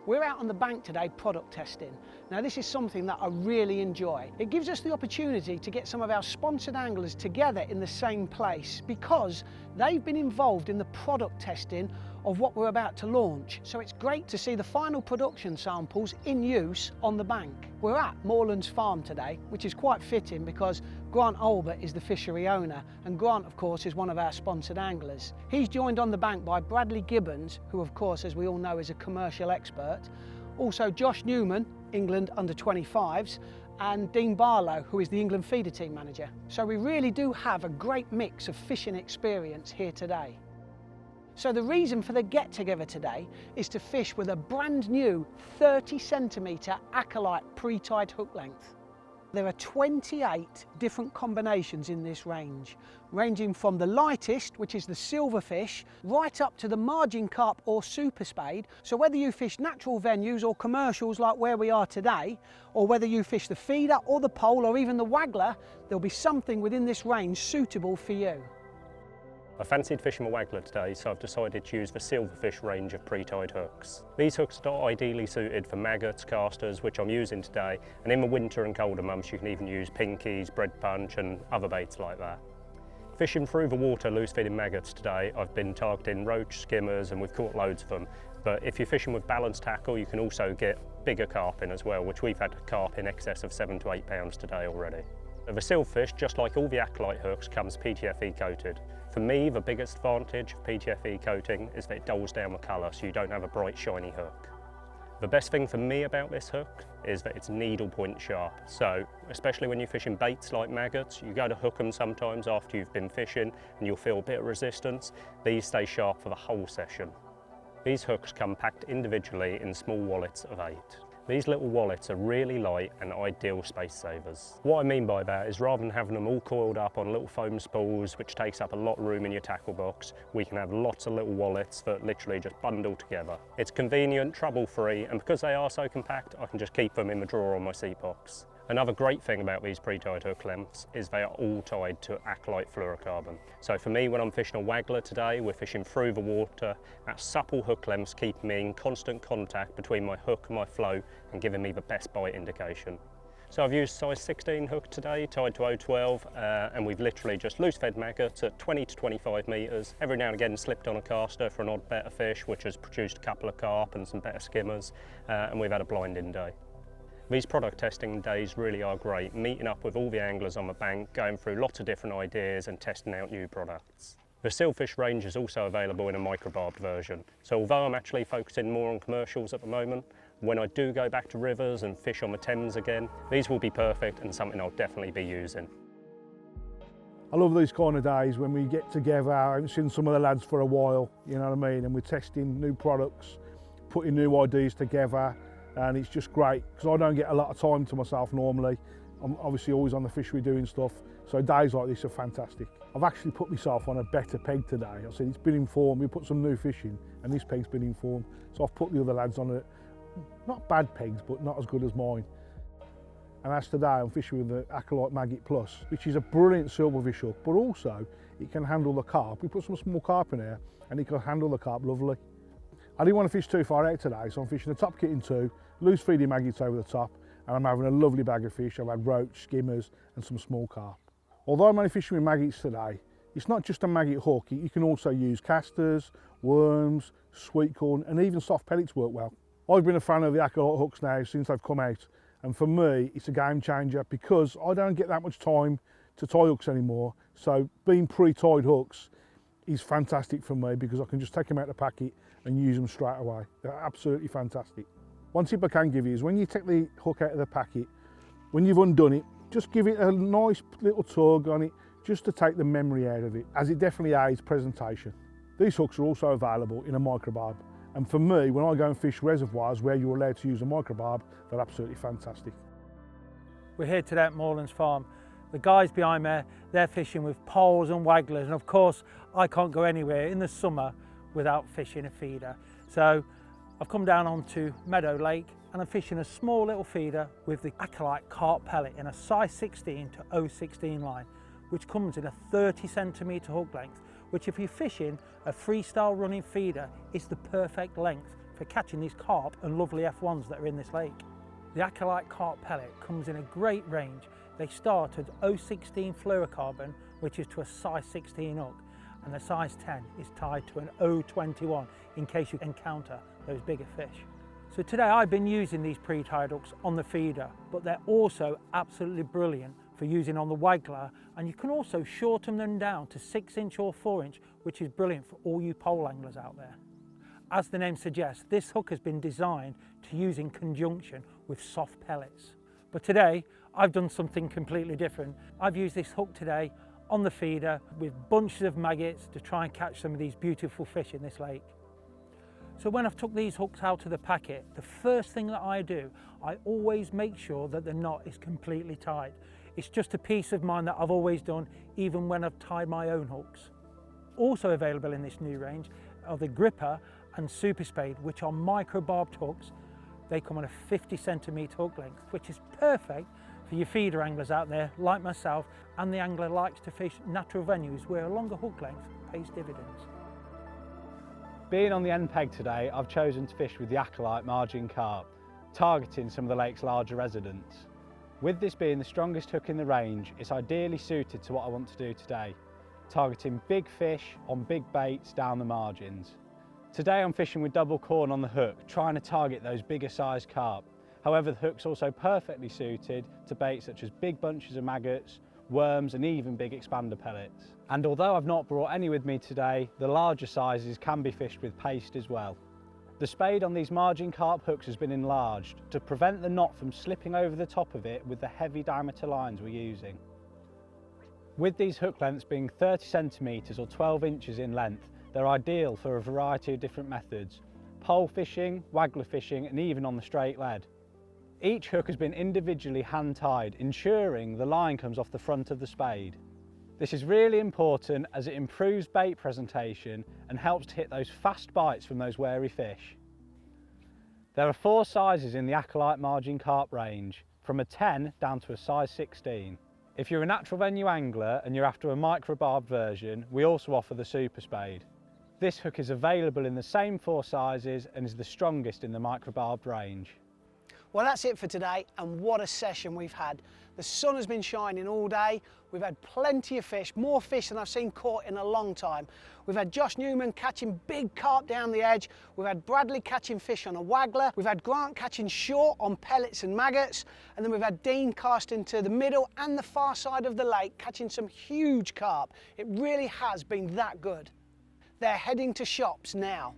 We're out on the bank today product testing. Now this is something that I really enjoy. It gives us the opportunity to get some of our sponsored anglers together in the same place because they've been involved in the product testing of what we're about to launch. So it's great to see the final production samples in use on the bank. We're at Moorlands Farm today, which is quite fitting because Grant Albutt is the fishery owner, and Grant, of course, is one of our sponsored anglers. He's joined on the bank by Bradley Gibbons, who, of course, as we all know, is a commercial expert. Also Josh Newman, England under-25s, and Dean Barlow, who is the England feeder team manager. So we really do have a great mix of fishing experience here today. So the reason for the get-together today is to fish with a brand new 30cm Acolyte pre-tied hook length. There are 28 different combinations in this range, ranging from the lightest, which is the Silverfish, right up to the margin carp or super spade. So whether you fish natural venues or commercials like where we are today, or whether you fish the feeder or the pole or even the waggler, there'll be something within this range suitable for you. I fancied fishing a waggler today, so I've decided to use the Silverfish range of pre-tied hooks. These hooks are ideally suited for maggots, casters, which I'm using today, and in the winter and colder months you can even use pinkies, bread punch and other baits like that. Fishing through the water loose feeding maggots today, I've been targeting roach, skimmers, and we've caught loads of them. But if you're fishing with balanced tackle, you can also get bigger carp in as well, which we've had carp in excess of 7 to 8 pounds today already. The Silverfish, just like all the Acolyte hooks, comes PTFE coated. For me, the biggest advantage of PTFE coating is that it dulls down the colour so you don't have a bright shiny hook. The best thing for me about this hook is that it's needle point sharp. So, especially when you're fishing baits like maggots, you go to hook them sometimes after you've been fishing and you'll feel a bit of resistance. These stay sharp for the whole session. These hooks come packed individually in small wallets of 8. These little wallets are really light and ideal space savers. What I mean by that is rather than having them all coiled up on little foam spools, which takes up a lot of room in your tackle box, we can have lots of little wallets that literally just bundle together. It's convenient, trouble-free, and because they are so compact, I can just keep them in the drawer on my seat box. Another great thing about these pre-tied hook lengths is they are all tied to Acolyte Fluorocarbon. So for me, when I'm fishing a waggler today, we're fishing through the water, that supple hook lengths keep me in constant contact between my hook and my float and giving me the best bite indication. So I've used size 16 hook today, tied to 012, and we've literally just loose fed maggots at 20 to 25 metres. Every now and again slipped on a caster for an odd better fish, which has produced a couple of carp and some better skimmers, and we've had a blinding day. These product testing days really are great, meeting up with all the anglers on the bank, going through lots of different ideas and testing out new products. The Silverfish range is also available in a microbarbed version, so although I'm actually focusing more on commercials at the moment, when I do go back to rivers and fish on the Thames again, these will be perfect and something I'll definitely be using. I love these kind of days when we get together. I haven't seen some of the lads for a while, you know what I mean, and we're testing new products, putting new ideas together. And it's just great because I don't get a lot of time to myself normally. I'm obviously always on the fishery doing stuff, so days like this are fantastic. I've actually put myself on a better peg today. I said it's been informed, we put some new fish in and this peg's been informed, so I've put the other lads on not bad pegs but not as good as mine. And as today I'm fishing with the Acolyte Maggot Plus, which is a brilliant silverfish hook, but also it can handle the carp. We put some small carp in here and it can handle the carp lovely. I didn't want to fish too far out today, so I'm fishing the top kit in 2, loose feeding maggots over the top, and I'm having a lovely bag of fish. I've had roach, skimmers, and some small carp. Although I'm only fishing with maggots today, it's not just a maggot hook. You can also use casters, worms, sweet corn, and even soft pellets work well. I've been a fan of the Acolyte hooks now since they've come out, and for me, it's a game changer because I don't get that much time to tie hooks anymore. So being pre-tied hooks is fantastic for me because I can just take them out of the packet and use them straight away. They're absolutely fantastic. One tip I can give you is when you take the hook out of the packet, when you've undone it, just give it a nice little tug on it just to take the memory out of it, as it definitely aids presentation. These hooks are also available in a microbarb, and for me, when I go and fish reservoirs where you're allowed to use a microbarb, they're absolutely fantastic. We're here today at Moorlands Farm. The guys behind me, they're fishing with poles and wagglers, and of course I can't go anywhere in the summer without fishing a feeder. So I've come down onto Meadow Lake and I'm fishing a small little feeder with the Acolyte carp pellet in a size 16 to 016 line, which comes in a 30cm hook length, which if you're fishing a freestyle running feeder is the perfect length for catching these carp and lovely F1s that are in this lake. The Acolyte carp pellet comes in a great range. They start at 0.16 fluorocarbon, which is to a size 16 hook, and the size 10 is tied to an 0.21 in case you encounter those bigger fish. So today I've been using these pre-tied hooks on the feeder, but they're also absolutely brilliant for using on the waggler, and you can also shorten them down to 6-inch or 4-inch, which is brilliant for all you pole anglers out there. As the name suggests, this hook has been designed to use in conjunction with soft pellets. But today I've done something completely different. I've used this hook today on the feeder with bunches of maggots to try and catch some of these beautiful fish in this lake. So when I've took these hooks out of the packet, the first thing that I do, I always make sure that the knot is completely tight. It's just a peace of mind that I've always done, even when I've tied my own hooks. Also available in this new range are the gripper and super spade, which are micro barbed hooks. They come on a 50cm hook length, which is perfect for your feeder anglers out there like myself, and the angler likes to fish natural venues where a longer hook length pays dividends. Being on the end peg today, I've chosen to fish with the Acolyte margin carp, targeting some of the lake's larger residents. With this being the strongest hook in the range, it's ideally suited to what I want to do today, targeting big fish on big baits down the margins. Today I'm fishing with double corn on the hook, trying to target those bigger sized carp. However, the hook's also perfectly suited to baits such as big bunches of maggots, worms and even big expander pellets. And although I've not brought any with me today, the larger sizes can be fished with paste as well. The spade on these margin carp hooks has been enlarged to prevent the knot from slipping over the top of it with the heavy diameter lines we're using. With these hook lengths being 30 centimetres or 12 inches in length, they're ideal for a variety of different methods: pole fishing, waggler fishing and even on the straight lead. Each hook has been individually hand tied, ensuring the line comes off the front of the spade. This is really important as it improves bait presentation and helps to hit those fast bites from those wary fish. There are 4 sizes in the Acolyte margin carp range, from a 10 down to a size 16. If you're a natural venue angler and you're after a micro barbed version, we also offer the super spade. This hook is available in the same 4 sizes and is the strongest in the micro barbed range. Well, that's it for today, and what a session we've had. The sun has been shining all day. We've had plenty of fish, more fish than I've seen caught in a long time. We've had Josh Newman catching big carp down the edge. We've had Bradley catching fish on a waggler. We've had Grant catching short on pellets and maggots. And then we've had Dean casting to the middle and the far side of the lake, catching some huge carp. It really has been that good. They're heading to shops now.